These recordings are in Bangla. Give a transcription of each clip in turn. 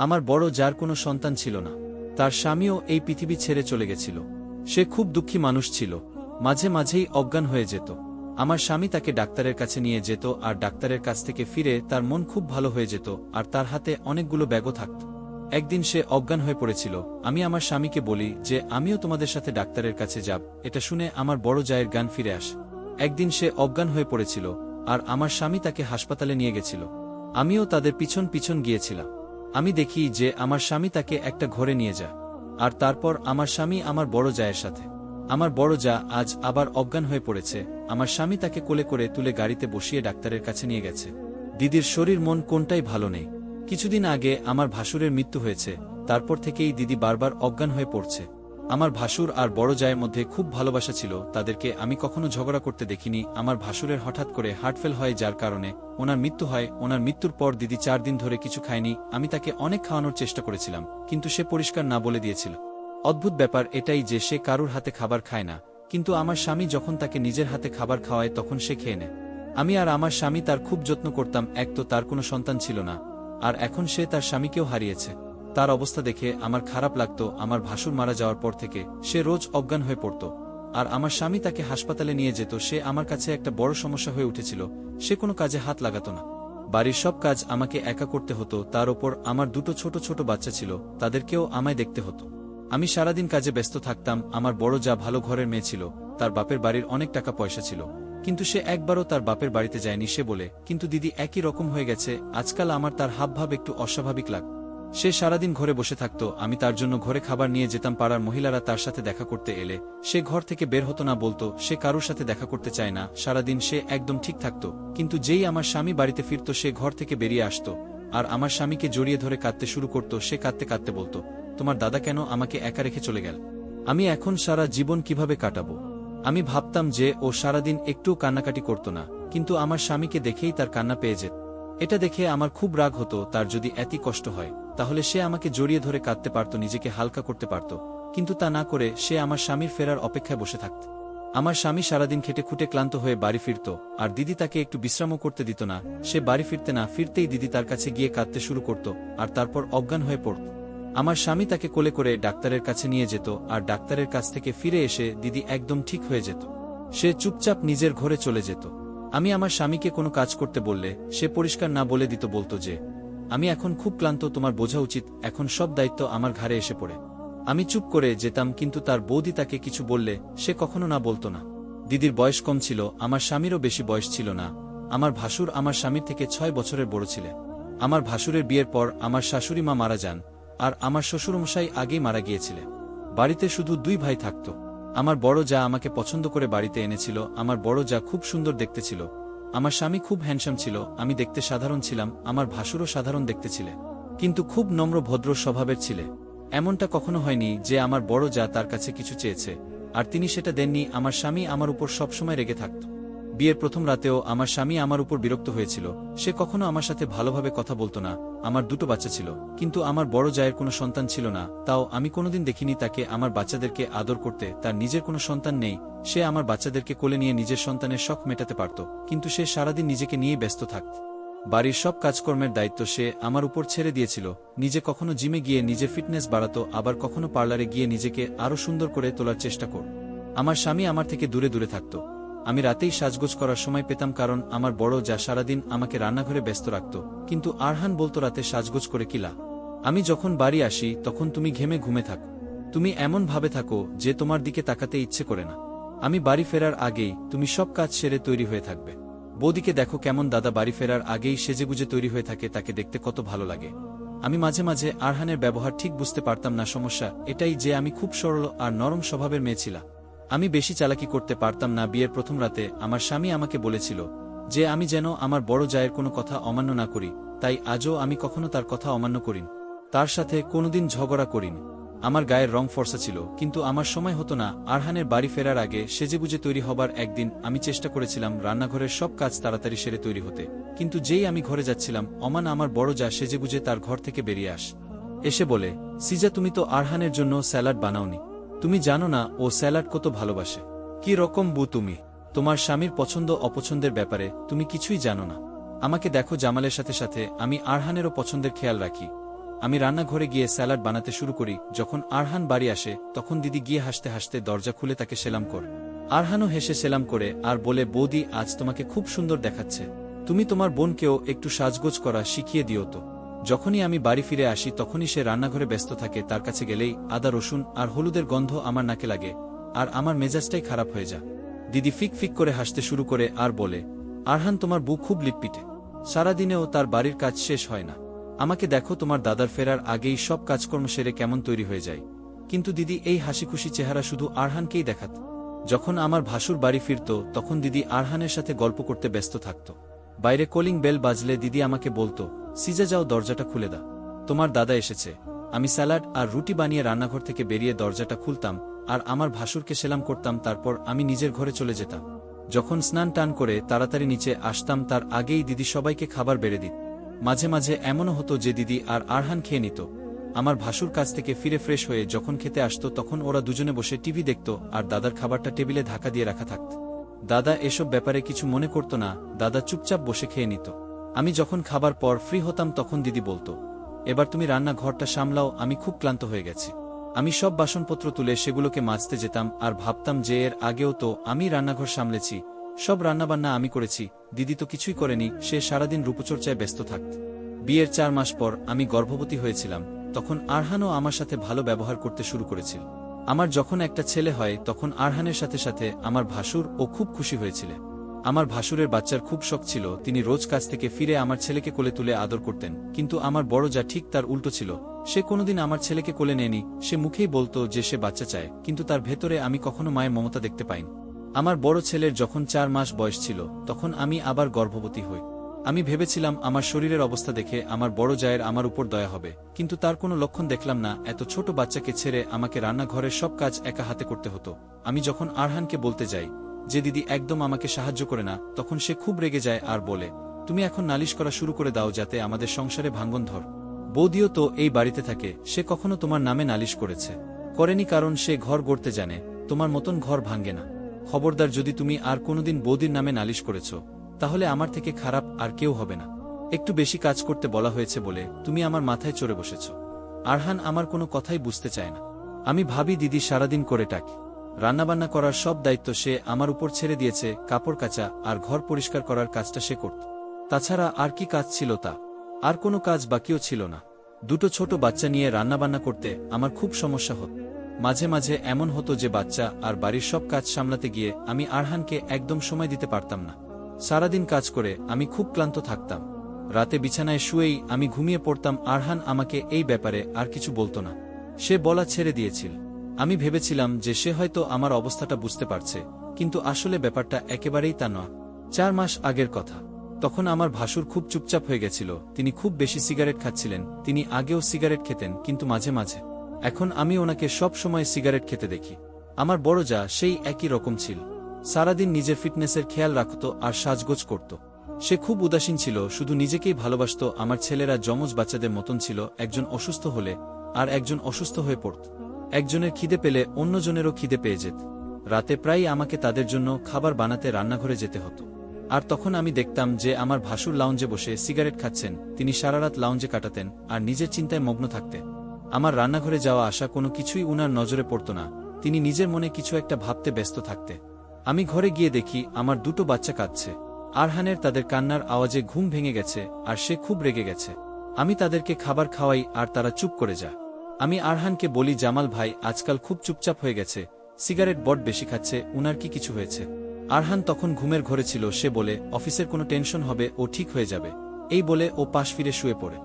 আমার বড় যার কোনো সন্তান ছিল না। তার স্বামীও এই পৃথিবী ছেড়ে চলে গেছিল। সে খুব দুঃখী মানুষ ছিল, মাঝে মাঝেই অজ্ঞান হয়ে যেত। আমার স্বামী তাকে ডাক্তারের কাছে নিয়ে যেত, আর ডাক্তারের কাছ থেকে ফিরে তার মন খুব ভালো হয়ে যেত, আর তার হাতে অনেকগুলো ব্যাগও থাকত। একদিন সে অজ্ঞান হয়ে পড়েছিল। আমি আমার স্বামীকে বলি যে আমিও তোমাদের সাথে ডাক্তারের কাছে যাব। এটা শুনে আমার বড় জায়ের জ্ঞান ফিরে আসে। একদিন সে অজ্ঞান হয়ে পড়েছিল, আর আমার স্বামী তাকে হাসপাতালে নিয়ে গেছিল। আমিও তাদের পিছন পিছন গিয়েছিলাম। আমি দেখি যে আমার স্বামী তাকে একটা ঘরে নিয়ে যায়, আর তারপর আমার স্বামী আমার বড় জায়ের সাথে। আমার বড় জা আজ আবার অজ্ঞান হয়ে পড়েছে। আমার স্বামী তাকে কোলে করে তুলে গাড়িতে বসিয়ে ডাক্তারের কাছে নিয়ে গেছে। দিদির শরীর মন কোনটাই ভালো নেই। কিছুদিন আগে আমার ভাসুরের মৃত্যু হয়েছে, তারপর থেকেই দিদি বারবার অজ্ঞান হয়ে পড়ছে। আমার ভাসুর আর বড় জায়ের মধ্যে খুব ভালোবাসা ছিল, তাদেরকে আমি কখনো ঝগড়া করতে দেখিনি। আমার ভাসুরের হঠাৎ করে হার্টফেল হয়, যার কারণে ওনার মৃত্যু হয়। ওনার মৃত্যুর পর দিদি 4 দিন ধরে কিছু খায়নি। আমি তাকে অনেক খাওয়ানোর চেষ্টা করেছিলাম, কিন্তু সে পরিষ্কার না বলে দিয়েছিল। অদ্ভুত ব্যাপার এটাই যে সে কারুর হাতে খাবার খায় না, কিন্তু আমার স্বামী যখন তাকে নিজের হাতে খাবার খাওয়ায় তখন সে খেয়ে নেয়। আমি আর আমার স্বামী তার খুব যত্ন করতাম। এক তো তার কোনো সন্তান ছিল না, আর এখন সে তার স্বামীকেও হারিয়েছে। তার অবস্থা দেখে আমার খারাপ লাগতো। আমার ভাসুর মারা যাওয়ার পর থেকে সে রোজ অজ্ঞান হয়ে পড়ত, আর আমার স্বামী তাকে হাসপাতালে নিয়ে যেত। সে আমার কাছে একটা বড় সমস্যা হয়ে উঠেছিল। সে কোনো কাজে হাত লাগাত না। বাড়ির সব কাজ আমাকে একা করতে হতো। তার ওপর আমার 2 ছোট ছোট বাচ্চা ছিল, তাদেরকেও আমায় দেখতে হতো। আমি সারাদিন কাজে ব্যস্ত থাকতাম। আমার বড় যা ভালো ঘরের মেয়ে ছিল, তার বাপের বাড়ির অনেক টাকা পয়সা ছিল, কিন্তু সে একবারও তার বাপের বাড়িতে যায়নি। সে বলে, কিন্তু দিদি একই রকম হয়ে গেছে আজকাল। আমার তার হাবভাব একটু অস্বাভাবিক লাগ। সে সারাদিন ঘরে বসে থাকত। আমি তার জন্য ঘরে খাবার নিয়ে যেতাম। পাড়ার মহিলারা তার সাথে দেখা করতে এলে সে ঘর থেকে বের হতো না, বলতো সে কারুর সাথে দেখা করতে চায় না। সারাদিন সে একদম ঠিক থাকত, কিন্তু যেই আমার স্বামী বাড়িতে ফিরত সে ঘর থেকে বেরিয়ে আসত, আর আমার স্বামীকে জড়িয়ে ধরে কাঁদতে শুরু করত। সে কাঁদতে কাঁদতে বলতো, তোমার দাদা কেন আমাকে একা রেখে চলে গেল? আমি এখন সারা জীবন কিভাবে কাটাবো? আমি ভাবতাম যে ও সারাদিন একটু কান্নাকাটি করত না, কিন্তু আমার স্বামীকে দেখেই তার কান্না পেয়ে যেত। এটা দেখে আমার খুব রাগ হতো। তার যদি এতই কষ্ট হয় তাহলে সে আমাকে জড়িয়ে ধরে কাঁদতে পারত, নিজেকে হালকা করতে পারত, কিন্তু তা না করে সে আমার স্বামীর ফেরার অপেক্ষায় বসে থাকত। আমার স্বামী সারাদিন খেটে খুঁটে ক্লান্ত হয়ে বাড়ি ফিরত, আর দিদি তাকে একটু বিশ্রামও করতে দিত না। সে বাড়ি ফিরতে না ফিরতেই দিদি তার কাছে গিয়ে কাঁদতে শুরু করত, আর তারপর অজ্ঞান হয়ে পড়ত। আমার স্বামী তাকে কোলে করে ডাক্তারের কাছে নিয়ে যেত, আর ডাক্তারের কাছ থেকে ফিরে এসে দিদি একদম ঠিক হয়ে যেত। সে চুপচাপ নিজের ঘরে চলে যেত। আমি আমার স্বামীকে কোনো কাজ করতে বললে সে পরিষ্কার না বলে দিত, বলতো যে আমি এখন খুব ক্লান্ত, তোমার বোঝা উচিত, এখন সব দায়িত্ব আমার ঘাড়ে এসে পড়ে। আমি চুপ করে যেতাম, কিন্তু তার বৌদি তাকে কিছু বললে সে কখনো না বলতো না। দিদির বয়স কম ছিল, আমার স্বামীরও বেশি বয়স ছিল না। আমার ভাসুর আমার স্বামীর থেকে 6 বছরের বড় ছিলেন। আমার ভাসুরের বিয়ের পর আমার শাশুড়ি মা মারা যান, আর আমার শ্বশুরমশাই আগেই মারা গিয়েছিলেন। বাড়িতে শুধু 2 ভাই থাকত। আমার বড় যা আমাকে পছন্দ করে বাড়িতে এনেছিল। আমার বড় যা খুব সুন্দর দেখতে ছিল। আমার স্বামী খুব হ্যান্ডসাম ছিল। আমি দেখতে সাধারণ ছিলাম। আমার ভাসুরও সাধারণ দেখতে ছিলে, কিন্তু খুব নম্র ভদ্র স্বভাবের ছিলে। এমনটা কখনো হয়নি যে আমার বড় যা তার কাছে কিছু চেয়েছে আর তিনি সেটা দেননি। আমার স্বামী আমার উপর সবসময় রেগে থাকত। বিয়ের প্রথম রাতেও আমার স্বামী আমার উপর বিরক্ত হয়েছিল। সে কখনো আমার সাথে ভালোভাবে কথা বলতো না। আমার 2 বাচ্চা ছিল, কিন্তু আমার বড় জায়ের কোনো সন্তান ছিল না। তাও আমি কোনোদিন দেখিনি তাকে আমার বাচ্চাদেরকে আদর করতে। তার নিজের কোনো সন্তান নেই। সে আমার বাচ্চাদেরকে কোলে নিয়ে নিজের সন্তানের শখ মেটাতে পারত, কিন্তু সে সারাদিন নিজেকে নিয়ে ব্যস্ত থাকত। বাড়ির সব কাজকর্মের দায়িত্ব সে আমার উপর ছেড়ে দিয়েছিল। নিজে কখনো জিমে গিয়ে নিজের ফিটনেস বাড়াতো, আবার কখনো পার্লারে গিয়ে নিজেকে আরো সুন্দর করে তোলার চেষ্টা কর। আমার স্বামী আমার থেকে দূরে দূরে থাকত। আমি রাতেই সাজগোজ করার সময় পেতাম, কারণ আমার বড় যা সারাদিন আমাকে রান্নাঘরে ব্যস্ত রাখত। কিন্তু আরহান বলতো, রাতে সাজগোজ করে কিলা? আমি যখন বাড়ি আসি তখন তুমি ঘেমে ঘুমে থাকো। তুমি এমন ভাবে থাকো যে তোমার দিকে তাকাতে ইচ্ছে করে না। আমি বাড়ি ফেরার আগেই তুমি সব কাজ সেরে তৈরি হয়ে থাকবে। বৌদিকে দেখো কেমন, দাদা বাড়ি ফেরার আগেই সেজেগুজে তৈরি হয়ে থাকে, তাকে দেখতে কত ভালো লাগে। আমি মাঝে মাঝে আরহানের ব্যবহার ঠিক বুঝতে পারতাম না। সমস্যা এটাই যে আমি খুব সরল আর নরম স্বভাবের মেয়ে ছিলাম। আমি বেশি চালাকি করতে পারতাম না। বিয়ের প্রথম রাতে আমার স্বামী আমাকে বলেছিল যে আমি যেন আমার বড় জায়ের কোনো কথা অমান্য না করি, তাই আজও আমি কখনো তার কথা অমান্য করিনি। তার সাথে কোনোদিন ঝগড়া করিনি। আমার গায়ের রং ফর্সা ছিল, কিন্তু আমার সময় হতো না। আরহানের বাড়ি ফেরার আগে সেজেগুজে তৈরি হবার একদিন আমি চেষ্টা করেছিলাম রান্নাঘরের সব কাজ তাড়াতাড়ি সেরে তৈরি হতে, কিন্তু যেই আমি ঘরে যাচ্ছিলাম অমান আমার বড় যা সেজেগুজে তার ঘর থেকে বেরিয়ে এসে বলে, সিজা তুমি তো আরহানের জন্য স্যালাড বানাওনি। তুমি জানো না ও স্যালাড কত ভালোবাসে। কি রকম বউ তুমি? তোমার স্বামীর পছন্দ অপছন্দের ব্যাপারে তুমি কিছুই জানো না। আমাকে দেখো, জামালের সাথে সাথে আমি আরহানেরও পছন্দের খেয়াল রাখি। আমি রান্নাঘরে গিয়ে স্যালাড বানাতে শুরু করি। যখন আরহান বাড়ি আসে তখন দিদি গিয়ে হাসতে হাসতে দরজা খুলে তাকে সেলাম করে। আরহানও হেসে সেলাম করে আর বলে, বৌদি, আজ তোমাকে খুব সুন্দর দেখাচ্ছে। তুমি তোমার বোনকেও একটু সাজগোজ করা শিখিয়ে দিও তো। যখনই আমি বাড়ি ফিরে আসি তখনই সে রান্নাঘরে ব্যস্ত থাকে। তার কাছে গেলেই আদা, রসুন আর হলুদের গন্ধ আমার নাকে লাগে আর আমার মেজাজটাই খারাপ হয়ে যায়। দিদি ফিক ফিক করে হাসতে শুরু করে আর বলে, আরহান, তোমার বউ খুব লিপপিটে। সারাদিনেও তার বাড়ির কাজ শেষ হয় না। আমাকে দেখো, তোমার দাদার ফেরার আগেই সব কাজকর্ম সেরে কেমন তৈরি হয়ে যায়। কিন্তু দিদি এই হাসিখুশি চেহারা শুধু আরহানকেই দেখাত। যখন আমার ভাসুর বাড়ি ফিরত তখন দিদি আরহানের সাথে গল্প করতে ব্যস্ত থাকত। বাইরে কলিং বেল বাজলে দিদি আমাকে বলতো, সিজা, যাও, দরজাটা খুলে দাও, তোমার দাদা এসেছে। আমি স্যালাড আর রুটি বানিয়ে রান্নাঘর থেকে বেরিয়ে দরজাটা খুলতাম আর আমার ভাসুরকে সেলাম করতাম। তারপর আমি নিজের ঘরে চলে যেতাম। যখন স্নান টান করে তাড়াতাড়ি নিচে আসতাম তার আগেই দিদি সবাইকে খাবার বেড়ে দিত। মাঝে মাঝে এমনও হতো যে দিদি আর আরহান খেয়ে নিত। আমার ভাসুর কাছ থেকে ফিরে ফ্রেশ হয়ে যখন খেতে আসতো তখন ওরা দুজনে বসে টিভি দেখত আর দাদার খাবারটা টেবিলে ঢাকা দিয়ে রাখা থাকত। দাদা এসব ব্যাপারে কিছু মনে করত না। দাদা চুপচাপ বসে খেয়ে নিত। আমি যখন খাবার পর ফ্রি হতাম তখন দিদি বলতো, এবার তুমি রান্নাঘরটা সামলাও, আমি খুব ক্লান্ত হয়ে গেছি। আমি সব বাসনপত্র তুলে সেগুলোকে মাজতে যেতাম আর ভাবতাম যে এর আগেও তো আমি রান্নাঘর সামলেছি, সব রান্নাবান্না আমি করেছি, দিদি তো কিছুই করেনি। সে সারাদিন রূপচর্চায় ব্যস্ত থাকত। বিয়ের 4 মাস পর আমি গর্ভবতী হয়েছিলাম। তখন আরহানও আমার সাথে ভালো ব্যবহার করতে শুরু করেছিল। আমার যখন একটা ছেলে হয় তখন আরহানের সাথে সাথে আমার ভাসুর ও খুব খুশি হয়েছিল। আমার ভাসুরের বাচ্চার খুব শখ ছিল। তিনি রোজ কাজ থেকে ফিরে আমার ছেলেকে কোলে তুলে আদর করতেন। কিন্তু আমার বড় যা ঠিক তার উল্টো ছিল। সে কোনোদিন আমার ছেলেকে কোলে নেয়নি। সে মুখেই বলতো যে সে বাচ্চা চায়, কিন্তু তার ভেতরে আমি কখনো মায়ের মমতা দেখতে পাইনি। আমার বড় ছেলের যখন 4 মাস বয়স ছিল তখন আমি আবার গর্ভবতী হই। আমি ভেবেছিলাম আমার শরীরের অবস্থা দেখে আমার বড় জায়ের আমার উপর দয়া হবে, কিন্তু তার কোনো লক্ষণ দেখলাম না। এত ছোট বাচ্চাকে ছেড়ে আমাকে রান্নাঘরের সব কাজ একা হাতে করতে হতো। আমি যখন আরহানকে বলতে যাই যে দিদি একদম আমাকে সাহায্য করে না, তখন সে খুব রেগে যায় আর বলে, তুমি এখন নালিশ করা শুরু করে দাও যাতে আমাদের সংসারে ভাঙ্গন ধর। বৌদিও তো এই বাড়িতে থাকে, সে কখনো তোমার নামে নালিশ করেছে? করেনি, কারণ সে ঘর গড়তে জানে। তোমার মতন ঘর ভাঙ্গে না। খবরদার, যদি তুমি আর কোনোদিন বৌদির নামে নালিশ করেছ তাহলে আমার থেকে খারাপ আর কেউ হবে না। একটু বেশি কাজ করতে বলা হয়েছে বলে তুমি আমার মাথায় চড়ে বসেছ। আরহান আমার কোনো কথাই বুঝতে চায় না। আমি ভাবি দিদি সারাদিন করে টাকি, রান্নাবান্না করার সব দায়িত্ব সে আমার উপর ছেড়ে দিয়েছে। কাপড় কাচা আর ঘর পরিষ্কার করার কাজটা সে করত। তাছাড়া আর কি কাজ ছিল তা? আর কোনো কাজ বাকিও ছিল না। দুটো ছোট বাচ্চা নিয়ে রান্নাবান্না করতে আমার খুব সমস্যা হতো। মাঝে মাঝে এমন হতো যে বাচ্চা আর বাড়ির সব কাজ সামলাতে গিয়ে আমি আরহানকে একদম সময় দিতে পারতাম না। সারাদিন কাজ করে আমি খুব ক্লান্ত থাকতাম। রাতে বিছানায় শুয়েই আমি ঘুমিয়ে পড়তাম। আরহান আমাকে এই ব্যাপারে আর কিছু বলতো না। সে বলা ছেড়ে দিয়েছিল। আমি ভেবেছিলাম যে সে হয়তো আমার অবস্থাটা বুঝতে পারছে, কিন্তু আসলে ব্যাপারটা একেবারেই তা নয়। 4 মাস আগের কথা। তখন আমার ভাসুর খুব চুপচাপ হয়ে গেছিল। তিনি খুব বেশি সিগারেট খাচ্ছিলেন। তিনি আগেও সিগারেট খেতেন, কিন্তু মাঝে মাঝে। এখন আমি ওনাকে সব সময় সিগারেট খেতে দেখি। আমার বড় যা সেই একই রকম ছিল। সারাদিন নিজের ফিটনেসের খেয়াল রাখত আর সাজগোজ করত। সে খুব উদাসীন ছিল, শুধু নিজেকেই ভালোবাসত। আমার ছেলেরা যমজ বাচ্চাদের মতন ছিল। একজন অসুস্থ হলে আর একজন অসুস্থ হয়ে পড়ত। একজনের খিদে পেলে অন্যজনেরও খিদে পেয়ে যেত। রাতে প্রায়ই আমাকে তাদের জন্য খাবার বানাতে রান্নাঘরে যেতে হতো। আর তখন আমি দেখতাম যে আমার ভাসুর লাউঞ্জে বসে সিগারেট খাচ্ছেন। তিনি সারারাত লাউঞ্জে কাটাতেন আর নিজের চিন্তায় মগ্ন থাকতেন। আমার রান্নাঘরে যাওয়া আসা কোনো কিছুই উনার নজরে পড়ত না। তিনি নিজের মনে কিছু একটা ভাবতে ব্যস্ত থাকতে। আমি ঘরে গিয়ে দেখি আমার দুটো বাচ্চা কাঁদছে। আরহানের তাদের কান্নার আওয়াজে ঘুম ভেঙে গেছে আর সে খুব রেগে গেছে। আমি তাদেরকে খাবার খাওয়াই আর তারা চুপ করে যায়। আমি আরহানকে বলি, জামাল ভাই আজকাল খুব চুপচাপ হয়ে গেছে, সিগারেট বড় বেশি খাচ্ছে, উনার কি কিছু হয়েছে? আরহান তখন ঘুমের ঘরে ছিল। সে বলে, অফিসের কোনো টেনশন হবে, ও ঠিক হয়ে যাবে। এই বলে ও পাশ ফিরে শুয়ে পড়ে।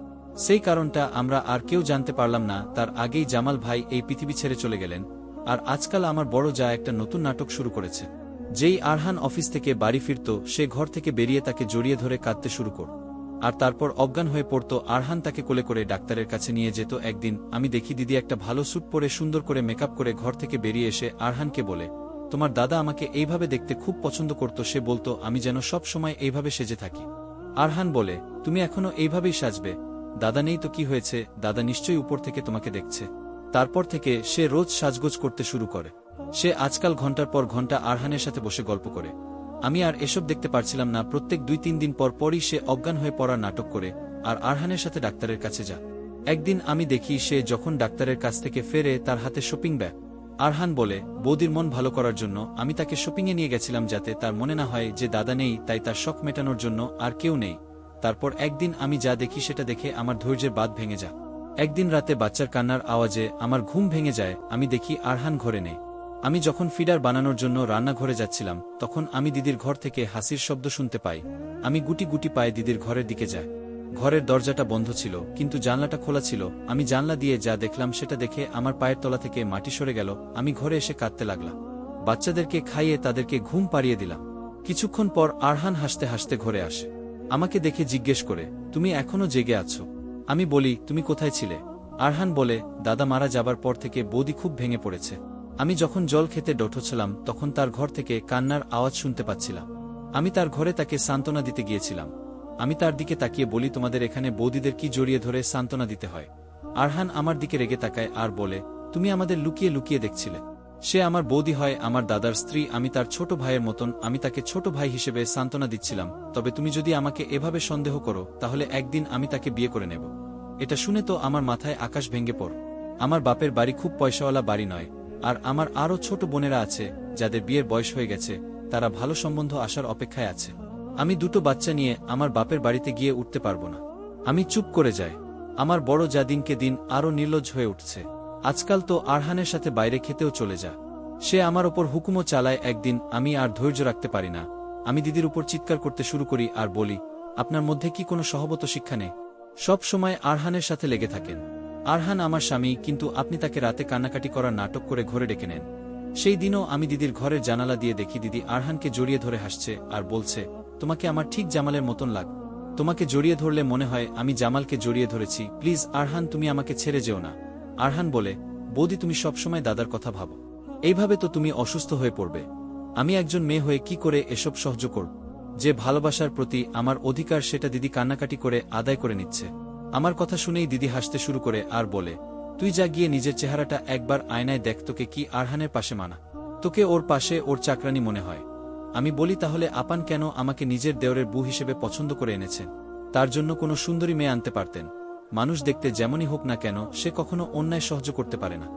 সেই কারণটা আমরা আর কেউ জানতে পারলাম না। তার আগেই জামাল ভাই এই পৃথিবী ছেড়ে চলে গেলেন। আর আজকাল আমার বড় যা একটা নতুন নাটক শুরু করেছে। যেই আরহান অফিস থেকে বাড়ি ফিরত সে ঘর থেকে বেরিয়ে তাকে জড়িয়ে ধরে কাঁদতে শুরু করত আর তারপর অজ্ঞান হয়ে পড়ত। আরহান তাকে কোলে করে ডাক্তারের কাছে নিয়ে যেত। একদিন আমি দেখি দিদি একটা ভালো স্যুট পরে সুন্দর করে মেকআপ করে ঘর থেকে বেরিয়ে এসে আরহানকে বলে, তোমার দাদা আমাকে এইভাবে দেখতে খুব পছন্দ করত। সে বলতো আমি যেন সব সময় এইভাবে সেজে থাকি। আরহান বলে, তুমি এখনো এইভাবেই সাজবে? দাদা নেই তো কি হয়েছে, দাদা নিশ্চয়ই উপর থেকে তোমাকে দেখছে। তারপর থেকে সে রোজ সাজগোজ করতে শুরু করে। সে আজকাল ঘন্টার পর ঘন্টা আরহানের সাথে বসে গল্প করে। আমি আর এসব দেখতে পারছিলাম না। প্রত্যেক 2-3 দিন পর পরই সে অজ্ঞান হয়ে পড়ার নাটক করে আর আরহানের সাথে ডাক্তারের কাছে যা। একদিন আমি দেখি সে যখন ডাক্তারের কাছ থেকে ফেরে তার হাতে শপিং ব্যাগ। আরহান বলে, বৌদির মন ভালো করার জন্য আমি তাকে শপিংয়ে নিয়ে গেছিলাম, যাতে তার মনে না হয় যে দাদা নেই, তাই তার শখ মেটানোর জন্য আর কেউ নেই। তারপর একদিন আমি যা দেখি সেটা দেখে আমার ধৈর্যের বাঁধ ভেঙে যায়। একদিন রাতে বাচ্চার কান্নার আওয়াজে আমার ঘুম ভেঙে যায়। আমি দেখি আরহান ঘরে নেই। আমি যখন ফিডার বানানোর জন্য রান্নাঘরে যাচ্ছিলাম, তখন আমি দিদির ঘর থেকে হাসির শব্দ শুনতে পাই। আমি গুটি গুটি পায়ে দিদির ঘরের দিকে যাই। ঘরের দরজাটা বন্ধ ছিল, কিন্তু জানলাটা খোলা ছিল। আমি জানলা দিয়ে যা দেখলাম সেটা দেখে আমার পায়ের তলা থেকে মাটি সরে গেল। আমি ঘরে এসে কাঁদতে লাগলাম। বাচ্চাদেরকে খাইয়ে তাদেরকে ঘুম পাড়িয়ে দিলাম। কিছুক্ষণ পর আরহান হাসতে হাসতে ঘরে আসে। আমাকে দেখে জিজ্ঞেস করে, তুমি এখনো জেগে আছো? আমি বলি, তুমি কোথায় ছিলে? আরহান বলে, দাদা মারা যাবার পর থেকে বৌদি খুব ভেঙে পড়েছে। আমি যখন জল খেতে ডঠছিলাম তখন তার ঘর থেকে কান্নার আওয়াজ শুনতে পাচ্ছিলাম। আমি তার ঘরে তাকে সান্ত্বনা দিতে গিয়েছিলাম। আমি তার দিকে তাকিয়ে বলি, তোমাদের এখানে বৌদিদের কি জড়িয়ে ধরে সান্ত্বনা দিতে হয়? আরহান আমার দিকে রেগে তাকায় আর বলে, তুমি আমাদের লুকিয়ে লুকিয়ে দেখছিলে। সে আমার বৌদি হয়, আমার দাদার স্ত্রী, আমি তার ছোট ভাইয়ের মতন। আমি তাকে ছোট ভাই হিসেবে সান্ত্বনা দিচ্ছিলাম। তবে তুমি যদি আমাকে এভাবে সন্দেহ করো, তাহলে একদিন আমি তাকে বিয়ে করে নেব। এটা শুনে তো আমার মাথায় আকাশ ভেঙে পড়। আমার বাপের বাড়ি খুব পয়সাওয়ালা বাড়ি নয়, আর আমার আরও ছোট বোনেরা আছে যাদের বিয়ের বয়স হয়ে গেছে। তারা ভালো সম্বন্ধ আসার অপেক্ষায় আছে। আমি দুটো বাচ্চা নিয়ে আমার বাপের বাড়িতে গিয়ে উঠতে পারবো না। আমি চুপ করে যাই। আমার বড় যা দিনকে দিন আরও নির্লজ্জ হয়ে উঠছে। আজকাল তো আরহানের সাথে বাইরে খেতেও চলে যা। সে আমার ওপর হুকুমও চালায়। একদিন আমি আর ধৈর্য রাখতে পারি না। আমি দিদির উপর চিৎকার করতে শুরু করি আর বলি, আপনার মধ্যে কি কোনো সহবত শিক্ষা নেই? সব সময় আরহানের সাথে লেগে থাকেন। আরহান আমার স্বামী, কিন্তু আপনি তাকে রাতে কান্নাকাটি করার নাটক করে ঘরে ডেকে নেন। সেই দিনও আমি দিদির ঘরের জানালা দিয়ে দেখি দিদি আরহানকে জড়িয়ে ধরে হাসছে আর বলছে, তোমাকে আমার ঠিক জামালের মতন লাগ। তোমাকে জড়িয়ে ধরলে মনে হয় আমি জামালকে জড়িয়ে ধরেছি। প্লিজ আরহান, তুমি আমাকে ছেড়ে যেও না। আরহান বলে, বৌদি তুমি সবসময় দাদার কথা ভাবো। এইভাবে তো তুমি অসুস্থ হয়ে পড়বে। আমি একজন মেয়ে হয়ে কি করে এসব সহ্য করব? যে ভালোবাসার প্রতি আমার অধিকার সেটা দিদি কান্নাকাটি করে আদায় করে নিচ্ছে। আমার কথা শুনেই দিদি হাসতে শুরু করে আর বলে, তুই যা গিয়ে নিজের চেহারাটা একবার আয়নায় দেখ, তোকে কি আরহানের পাশে মানা? তোকে ওর পাশে ওর চাকরানি মনে হয়? আমি বলি, তাহলে আপান কেন আমাকে নিজের দেওরের বউ হিসেবে পছন্দ করে এনেছেন? তার জন্য কোনো সুন্দরী মেয়ে আনতে পারতেন। মানুষ দেখতে যেমনই হোক না কেন, সে কখনো অন্যায় সহ্য করতে পারে না।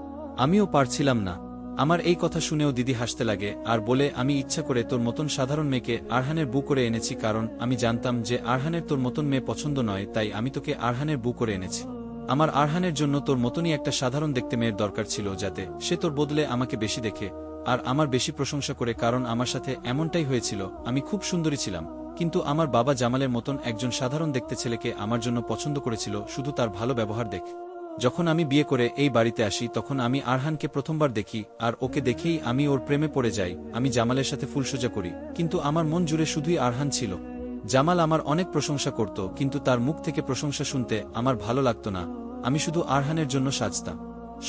আমিও পারছিলাম না। আমার এই কথা শুনেও দিদি হাসতে লাগে আর বলে, আমি ইচ্ছা করে তোর মতন সাধারণ মেয়েকে আরহানের বউ করে এনেছি, কারণ আমি জানতাম যে আরহানের তোর মতন মেয়ে পছন্দ নয়, তাই আমি তোকে আরহানের বউ করে এনেছি। আমার আরহানের জন্য তোর মতনই একটা সাধারণ দেখতে মেয়ের দরকার ছিল, যাতে সে তোর বদলে আমাকে বেশি দেখে আর আমার বেশি প্রশংসা করে। কারণ আমার সাথে এমনটাই হয়েছিল। আমি খুব সুন্দরী ছিলাম, কিন্তু আমার বাবা জামালের মতন একজন সাধারণ দেখতে ছেলেকে আমার জন্য পছন্দ করেছিল, শুধু তার ভালো ব্যবহার দেখে। যখন আমি বিয়ে করে এই বাড়িতে আসি, তখন আমি আরহানকে প্রথমবার দেখি, আর ওকে দেখেই আমি ওর প্রেমে পড়ে যাই। আমি জামালের সাথে ফুলসজ্জা করি, কিন্তু আমার মন জুড়ে শুধুই আরহান ছিল। জামাল আমার অনেক প্রশংসা করত, কিন্তু তার মুখ থেকে প্রশংসা শুনতে আমার ভালো লাগতো না। আমি শুধু আরহানের জন্য সাজতাম।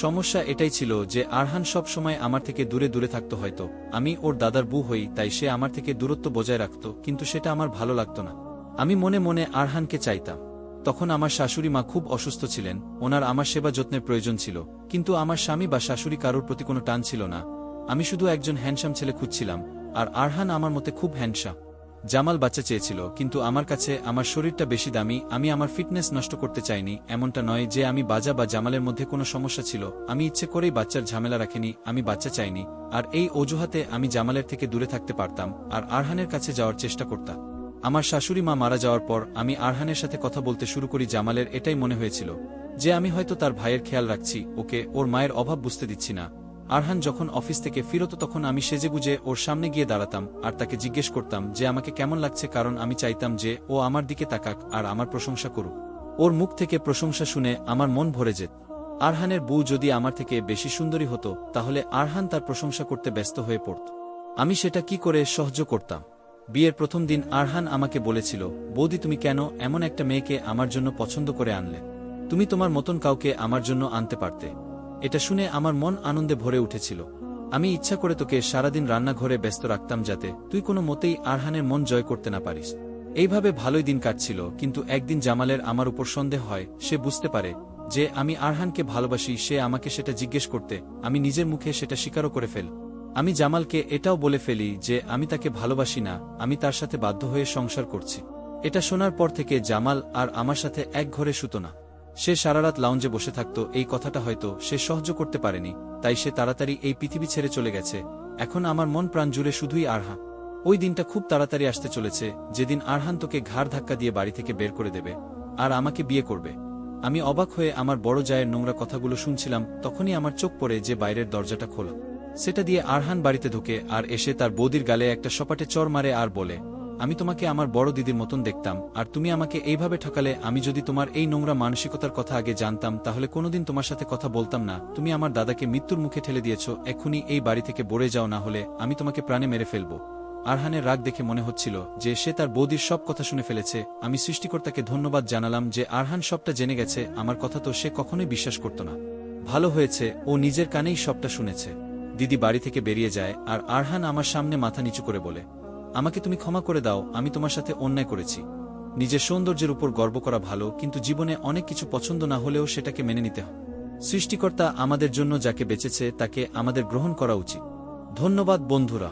সমস্যা এটাই ছিল যে আরহান সব সময় আমার থেকে দূরে দূরে থাকতো। হয়তো আমি ওর দাদার বউ হই, তাই সে আমার থেকে দূরত্ব বজায় রাখত, কিন্তু সেটা আমার ভালো লাগতো না। আমি মনে মনে আরহানকে চাইতাম। তখন আমার শাশুড়ি মা খুব অসুস্থ ছিলেন। ওনার আমার সেবা যত্নের প্রয়োজন ছিল, কিন্তু আমার স্বামী বা শাশুড়ি কারোর প্রতি কোনো টান ছিল না। আমি শুধু একজন হ্যান্ডসাম ছেলে খুঁজছিলাম, আর আরহান আমার মতে খুব হ্যান্ডসাম। জামাল বাচ্চা চেয়েছিল, কিন্তু আমার কাছে আমার শরীরটা বেশি দামি। আমি আমার ফিটনেস নষ্ট করতে চাইনি। এমনটা নয় যে আমি বাজা বা জামালের মধ্যে কোনো সমস্যা ছিল। আমি ইচ্ছে করেই বাচ্চার ঝামেলা রাখিনি। আমি বাচ্চা চাইনি, আর এই অজুহাতে আমি জামালের থেকে দূরে থাকতে পারতাম আর আরহানের কাছে যাওয়ার চেষ্টা করতাম। আমার শাশুড়ি মা মারা যাওয়ার পর আমি আরহানের সাথে কথা বলতে শুরু করি। জামালের এটাই মনে হয়েছিল যে আমি হয়তো তার ভাইয়ের খেয়াল রাখছি, ওকে ওর মায়ের অভাব বুঝতে দিচ্ছি না। আরহান যখন অফিস থেকে ফিরত, তখন আমি সেজেগুজে ওর সামনে গিয়ে দাঁড়াতাম আর তাকে জিজ্ঞেস করতাম যে আমাকে কেমন লাগছে, কারণ আমি চাইতাম যে ও আমার দিকে তাকাক আর আমার প্রশংসা করুক। ওর মুখ থেকে প্রশংসা শুনে আমার মন ভরে যেত। আরহানের বউ যদি আমার থেকে বেশি সুন্দরী হতো, তাহলে আরহান তার প্রশংসা করতে ব্যস্ত হয়ে পড়ত। আমি সেটা কি করে সহ্য করতাম? বিয়ের প্রথম দিন আরহান আমাকে বলেছিল, বৌদি তুমি কেন এমন একটা মেয়েকে আমার জন্য পছন্দ করে আনলে? তুমি তোমার মতন কাউকে আমার জন্য আনতে পারতে। এটা শুনে আমার মন আনন্দে ভরে উঠেছিল। আমি ইচ্ছা করে তোকে সারাদিন রান্নাঘরে ব্যস্ত রাখতাম, যাতে তুই কোনো মতেই আরহানের মন জয় করতে না পারিস। এইভাবে ভালোই দিন কাটছিল, কিন্তু একদিন জামালের আমার উপর সন্দেহ হয়। সে বুঝতে পারে যে আমি আরহানকে ভালোবাসি। সে আমাকে সেটা জিজ্ঞেস করতে আমি নিজের মুখে সেটা স্বীকারও করে ফেল। আমি জামালকে এটাও বলে ফেলি যে আমি তাকে ভালোবাসি না, আমি তার সাথে বাধ্য হয়ে সংসার করছি। এটা শোনার পর থেকে জামাল আর আমার সাথে এক ঘরে শুতো না। সে সারারাত লাউঞ্জে বসে থাকত, এই কথাটা হয়তো সে সহ্য করতে পারেনি, তাই সে তাড়াতাড়ি এই পৃথিবী ছেড়ে চলে গেছে। এখন আমার মন প্রাণ জুড়ে শুধুই আরহান। ওই দিনটা খুব তাড়াতাড়ি আসতে চলেছে, যেদিন আরহান তোকে ঘাড় ধাক্কা দিয়ে বাড়ি থেকে বের করে দেবে আর আমাকে বিয়ে করবে। আমি অবাক হয়ে আমার বড় জায়ের নোংরা কথাগুলো শুনছিলাম, তখনই আমার চোখ পড়ে যে বাইরের দরজাটা খোলা। সেটা দিয়ে আরহান বাড়িতে ঢোকে আর এসে তার বৌদির গালে একটা সপাটে চর মারে আর বলে, আমি তোমাকে আমার বড় দিদির মতন দেখতাম, আর তুমি আমাকে এইভাবে ঠকালে। আমি যদি তোমার এই নোংরা মানসিকতার কথা আগে জানতাম তাহলে কোনোদিন তোমার সাথে কথা বলতাম না। তুমি আমার দাদাকে মৃত্যুর মুখে ঠেলে দিয়েছ, এক্ষুনি এই বাড়ি থেকে বড়ে যাও, না হলে আমি তোমাকে প্রাণে মেরে ফেলব। আরহানের রাগ দেখে মনে হচ্ছিল যে সে তার বৌদির সব কথা শুনে ফেলেছে। আমি সৃষ্টিকর্তাকে ধন্যবাদ জানালাম যে আরহান সবটা জেনে গেছে। আমার কথা তো সে কখনোই বিশ্বাস করত না। ভালো হয়েছে, ও নিজের কানেই সবটা শুনেছে। দিদি বাড়ি থেকে বেরিয়ে যায় আর আরহান আমার সামনে মাথা নিচু করে বলে, আমাকে তুমি ক্ষমা করে দাও, আমি তোমার সাথে অন্যায় করেছি। নিজের সৌন্দর্যের উপর গর্ব করা ভালো, কিন্তু জীবনে অনেক কিছু পছন্দ না হলেও সেটাকে মেনে নিতে হয়। সৃষ্টিকর্তা আমাদের জন্য যাকে বেঁচেছে তাকে আমাদের গ্রহণ করা উচিত। ধন্যবাদ বন্ধুরা।